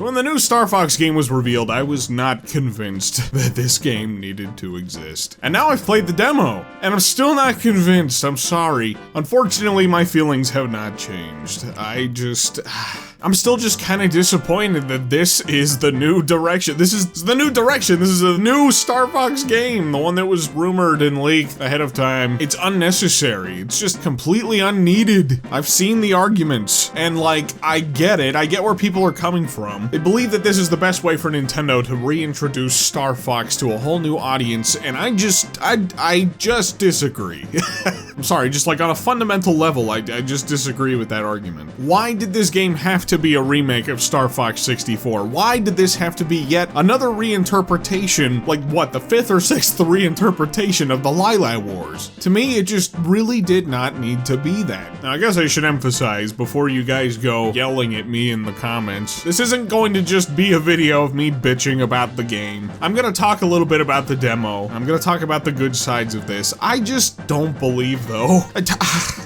So when the new Star Fox game was revealed, I was not convinced that this game needed to exist. And now I've played the demo, and I'm still not convinced, I'm sorry. Unfortunately, my feelings have not changed. I'm still just kind of disappointed that this is the new direction. This is the new direction. This is a new Star Fox game, the one that was rumored and leaked ahead of time. It's unnecessary. It's just completely unneeded. I've seen the arguments, and like, I get it. I get where people are coming from. They believe that this is the best way for Nintendo to reintroduce Star Fox to a whole new audience, and I just disagree. I'm sorry, just like on a fundamental level, I just disagree with that argument. Why did this game have to be a remake of Star Fox 64? Why did this have to be yet another reinterpretation, like what, the 5th or 6th reinterpretation of the Lilat Wars? To me, it just really did not need to be that. Now, I guess I should emphasize, before you guys go yelling at me in the comments, this isn't going to just be a video of me bitching about the game. I'm gonna talk a little bit about the demo. I'm gonna talk about the good sides of this. I just don't believe, though.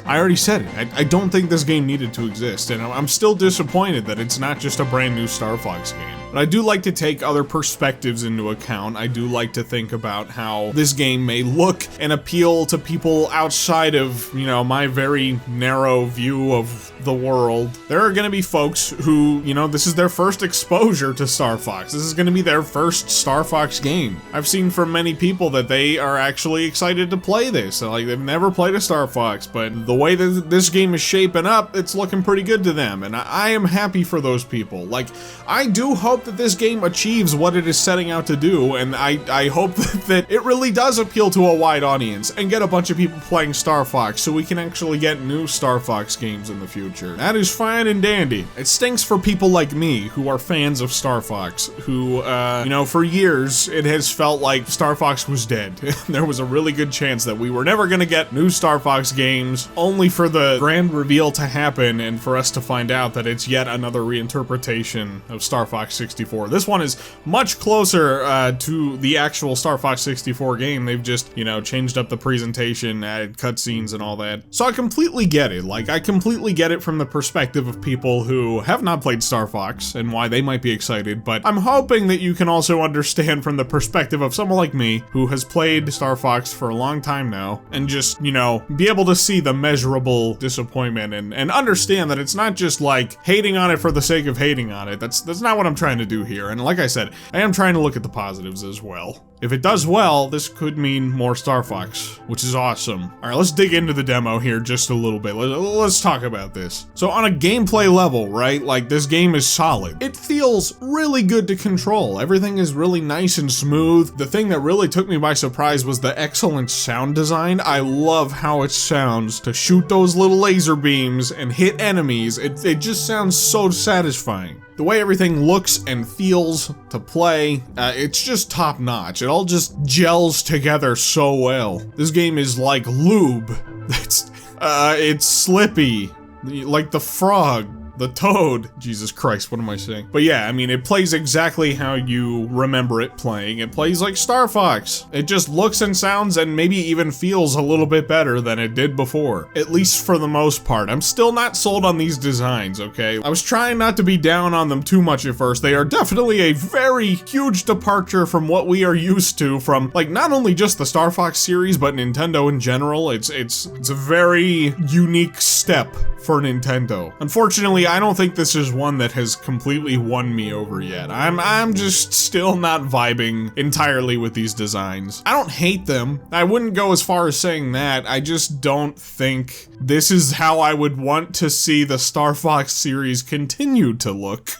I already said it. I don't think this game needed to exist, and I'm still disappointed that it's not just a brand new Star Fox game. But I do like to take other perspectives into account. I do like to think about how this game may look and appeal to people outside of, you know, my very narrow view of the world. There are gonna be folks who, you know, this is their first exposure to Star Fox. This is gonna be their first Star Fox game. I've seen from many people that they are actually excited to play this. Like, they've never played a Star Fox, but the way that this game is shaping up, it's looking pretty good to them, and I am happy for those people. Like, I do hope that this game achieves what it is setting out to do, and I hope that it really does appeal to a wide audience and get a bunch of people playing Star Fox so we can actually get new Star Fox games in the future. That is fine and dandy. It stinks for people like me who are fans of Star Fox, who, you know, for years it has felt like Star Fox was dead. There was a really good chance that we were never gonna get new Star Fox games, only for the grand reveal to happen and for us to find out that it's yet another reinterpretation of Star Fox 64. This one is much closer to the actual Star Fox 64 game. They've just, you know, changed up the presentation, added cutscenes and all that. So I completely get it. Like, I completely get it from the perspective of people who have not played Star Fox and why they might be excited, but I'm hoping that you can also understand from the perspective of someone like me who has played Star Fox for a long time now and just, you know, be able to see the measurable disappointment and understand that it's not just like hating on it for the sake of hating on it. That's not what I'm trying to do here. And like I said, I am trying to look at the positives as well. If it does well, this could mean more Star Fox, which is awesome. All right, let's dig into the demo here just a little bit. Let's talk about this. So on a gameplay level, right, like this game is solid. It feels really good to control. Everything is really nice and smooth. The thing that really took me by surprise was the excellent sound design. I love how it sounds to shoot those little laser beams and hit enemies. It just sounds so satisfying. The way everything looks and feels to play, it's just top notch. It all just gels together so well. This game is like lube. It's slippy, like the frog. The toad. Jesus Christ, what am I saying? But yeah, I mean, it plays exactly how you remember it playing. It plays like Star Fox. It just looks and sounds and maybe even feels a little bit better than it did before. At least for the most part. I'm still not sold on these designs, okay? I was trying not to be down on them too much at first. They are definitely a very huge departure from what we are used to from, like, not only just the Star Fox series, but Nintendo in general. It's a very unique step for Nintendo. Unfortunately, I don't think this is one that has completely won me over yet. I'm just still not vibing entirely with these designs. I don't hate them. I wouldn't go as far as saying that. I just don't think this is how I would want to see the Star Fox series continue to look.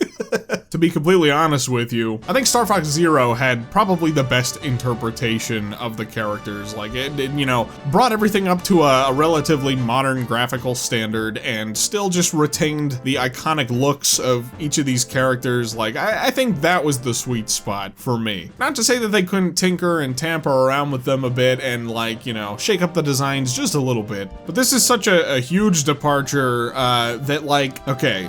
To be completely honest with you, I think Star Fox Zero had probably the best interpretation of the characters. Like, it you know, brought everything up to a relatively modern graphical standard and still just retained the iconic looks of each of these characters. Like, I think that was the sweet spot for me. Not to say that they couldn't tinker and tamper around with them a bit and, like, you know, shake up the designs just a little bit. But this is such a huge departure that, like, okay,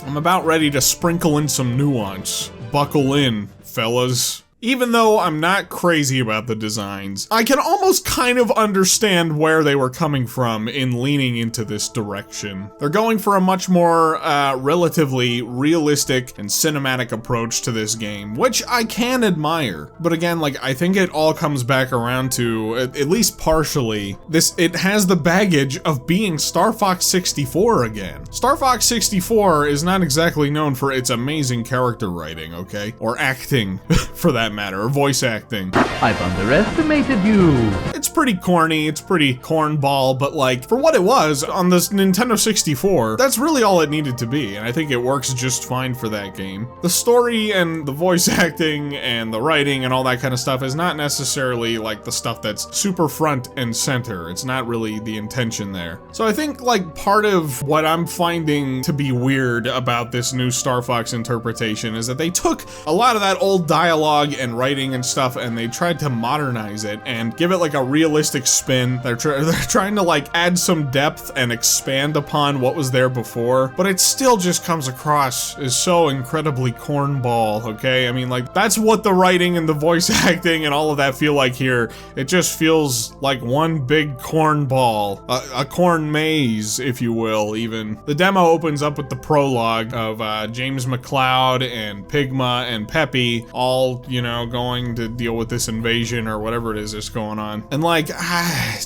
I'm about ready to sprinkle in some nuance. Buckle in, fellas. Even though I'm not crazy about the designs, I can almost kind of understand where they were coming from in leaning into this direction. They're going for a much more relatively realistic and cinematic approach to this game, which I can admire. But again, like, I think it all comes back around to, at least partially, it has the baggage of being Star Fox 64 again. Star Fox 64 is not exactly known for its amazing character writing, okay? Or acting, for that matter, or voice acting. I've underestimated you. It's pretty corny, it's pretty cornball, but like, for what it was, on this Nintendo 64, that's really all it needed to be, and I think it works just fine for that game. The story and the voice acting and the writing and all that kind of stuff is not necessarily like the stuff that's super front and center. It's not really the intention there. So I think like part of what I'm finding to be weird about this new Star Fox interpretation is that they took a lot of that old dialogue and writing and stuff and they tried to modernize it and give it like a realistic spin. They're trying to like add some depth and expand upon what was there before, but it still just comes across as so incredibly cornball, okay? I mean, like, that's what the writing and the voice acting and all of that feel like here. It just feels like one big cornball, a corn maze, if you will, even. The demo opens up with the prologue of James McCloud and Pigma and Peppy all, you know, going to deal with this invasion or whatever it is that's going on. And like,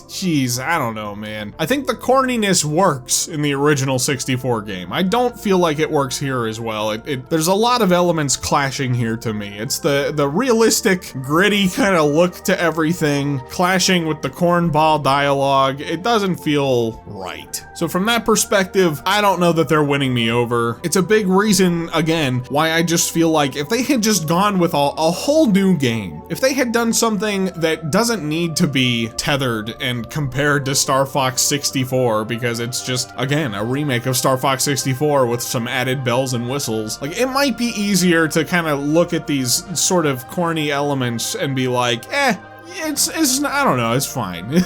geez, I don't know, man. I think the corniness works in the original 64 game. I don't feel like it works here as well. There's a lot of elements clashing here to me. It's the realistic, gritty kind of look to everything, clashing with the cornball dialogue. It doesn't feel right. So from that perspective, I don't know that they're winning me over. It's a big reason, again, why I just feel like if they had just gone with a whole new game, if they had done something that doesn't need to be tethered and compared to Star Fox 64, because it's just, again, a remake of Star Fox 64 with some added bells and whistles, like, it might be easier to kind of look at these sort of corny elements and be like, it's I don't know, it's fine.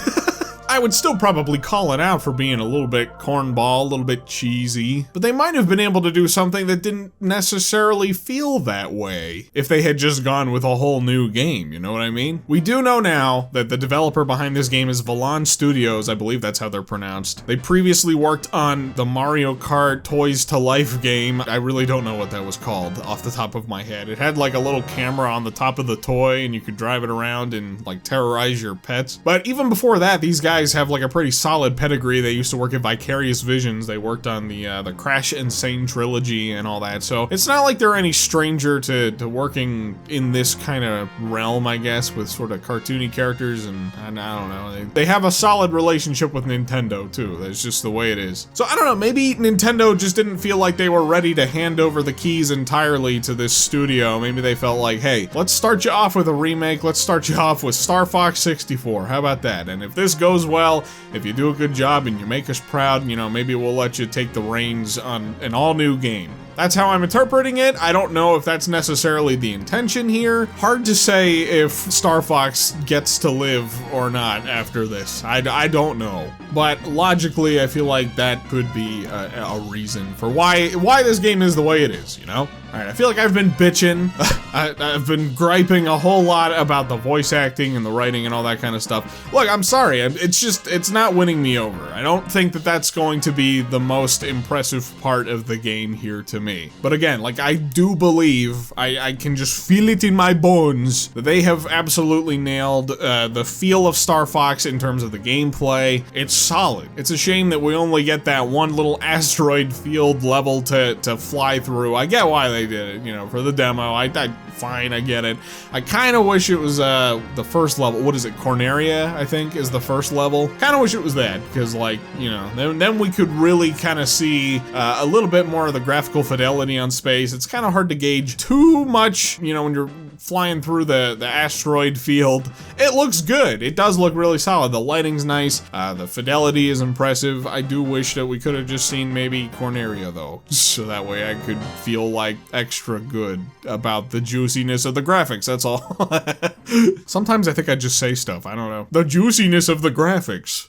I would still probably call it out for being a little bit cornball, a little bit cheesy, but they might have been able to do something that didn't necessarily feel that way if they had just gone with a whole new game, you know what I mean? We do know now that the developer behind this game is Valon Studios, I believe that's how they're pronounced. They previously worked on the Mario Kart Toys to Life game. I really don't know what that was called off the top of my head. It had like a little camera on the top of the toy and you could drive it around and like terrorize your pets. But even before that, these guys have like a pretty solid pedigree. They used to work at Vicarious Visions. They worked on the Crash Insane trilogy and all that. So it's not like they're any stranger to working in this kind of realm, I guess, with sort of cartoony characters and I don't know. They have a solid relationship with Nintendo too. That's just the way it is. So I don't know, maybe Nintendo just didn't feel like they were ready to hand over the keys entirely to this studio. Maybe they felt like, hey, let's start you off with a remake. Let's start you off with Star Fox 64. How about that? And if this goes well, if you do a good job and you make us proud, you know, maybe we'll let you take the reins on an all-new game. That's how I'm interpreting it. I don't know if that's necessarily the intention here. Hard to say if Star Fox gets to live or not after this. I don't know. But logically, I feel like that could be a reason for why this game is the way it is, you know? Alright, I feel like I've been bitching. I've been griping a whole lot about the voice acting and the writing and all that kind of stuff. Look, I'm sorry. It's not winning me over. I don't think that that's going to be the most impressive part of the game here to me. But again, like, I do believe, I can just feel it in my bones, that they have absolutely nailed the feel of Star Fox in terms of the gameplay. It's solid. It's a shame that we only get that one little asteroid field level to fly through. I get why they did it, you know, for the demo. Fine, I get it. I kind of wish it was the first level. What is it? Corneria, I think, is the first level. Kind of wish it was that, because, like, you know, then we could really kind of see a little bit more of the graphical fidelity on space. It's kind of hard to gauge too much, you know, when you're flying through the asteroid field. It looks good. It does look really solid. The lighting's nice. The fidelity is impressive. I do wish that we could have just seen maybe Corneria, though, so that way I could feel like extra good about the juiciness of the graphics, that's all. Sometimes I think I just say stuff, I don't know. The juiciness of the graphics.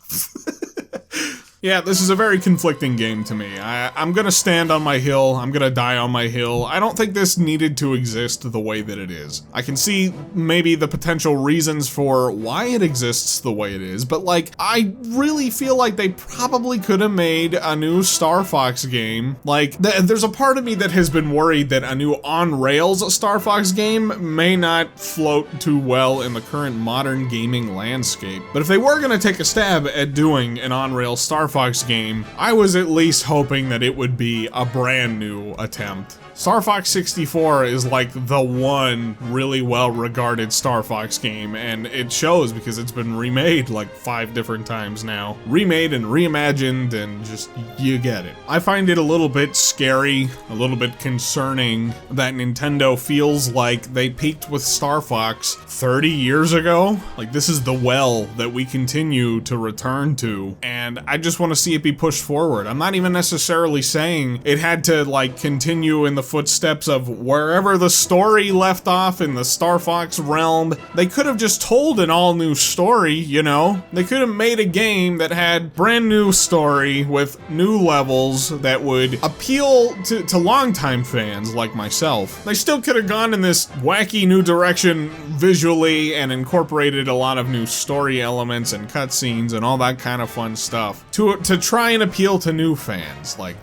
Yeah, this is a very conflicting game to me. I'm gonna stand on my hill, I'm gonna die on my hill. I don't think this needed to exist the way that it is. I can see maybe the potential reasons for why it exists the way it is, but like, I really feel like they probably could have made a new Star Fox game. Like, there's a part of me that has been worried that a new on-rails Star Fox game may not float too well in the current modern gaming landscape. But if they were gonna take a stab at doing an on-rails Star Fox game, I was at least hoping that it would be a brand new attempt. Star Fox 64 is like the one really well-regarded Star Fox game, and it shows because it's been remade like 5 different times now. Remade and reimagined, and just, you get it. I find it a little bit scary, a little bit concerning that Nintendo feels like they peaked with Star Fox 30 years ago. Like, this is the well that we continue to return to, and I just want to see it be pushed forward. I'm not even necessarily saying it had to like continue in the footsteps of wherever the story left off in the Star Fox realm. They could have just told an all-new story, you know? They could have made a game that had brand new story with new levels that would appeal to longtime fans like myself. They still could have gone in this wacky new direction visually and incorporated a lot of new story elements and cutscenes and all that kind of fun stuff to try and appeal to new fans. Like,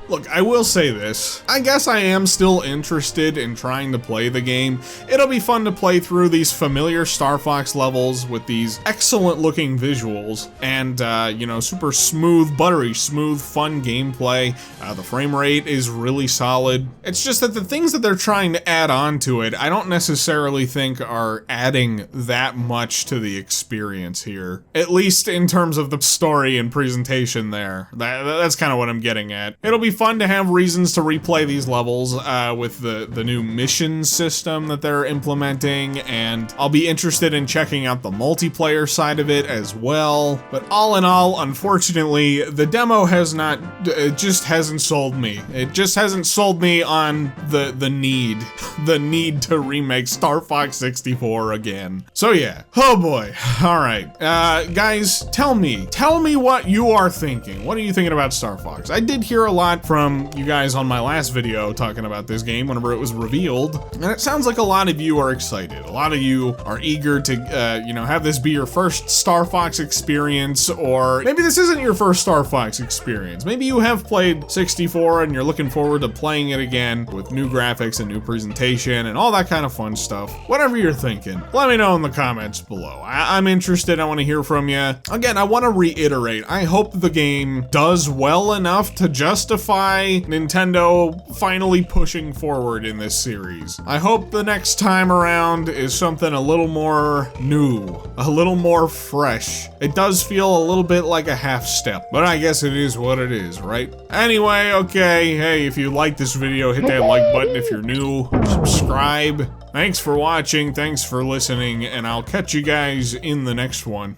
look, I will say this. I guess I am still interested in trying to play the game. It'll be fun to play through these familiar Star Fox levels with these excellent looking visuals and, you know, super smooth, buttery smooth, fun gameplay. The frame rate is really solid. It's just that the things that they're trying to add on to it, I don't necessarily think are adding that much to the experience here. At least in terms of the story and presentation there. That's kind of what I'm getting at. It'll be fun to have reasons to replay these levels with the new mission system that they're implementing, and I'll be interested in checking out the multiplayer side of it as well. But all in all, unfortunately, the demo has not, it just hasn't sold me. It just hasn't sold me on the need to remake Star Fox 64 again. So yeah, oh boy. All right, guys, tell me what you are thinking. What are you thinking about Star Fox? I did hear a lot from you guys on my last video talking about this game whenever it was revealed, and it sounds like a lot of you are excited. A lot of you are eager to, you know, have this be your first Star Fox experience, or maybe this isn't your first Star Fox experience. Maybe you have played 64 and you're looking forward to playing it again with new graphics and new presentation and all that kind of fun stuff. Whatever you're thinking, let me know in the comments below. I'm interested, I want to hear from you. Again, I want to reiterate, I hope the game does well enough to justify Nintendo finally pushing forward in this series. I hope the next time around is something a little more new, a little more fresh. It does feel a little bit like a half step, but I guess it is what it is, right? Anyway, okay, hey, if you like this video, hit that like button if you're new, subscribe. Thanks for watching, thanks for listening, and I'll catch you guys in the next one.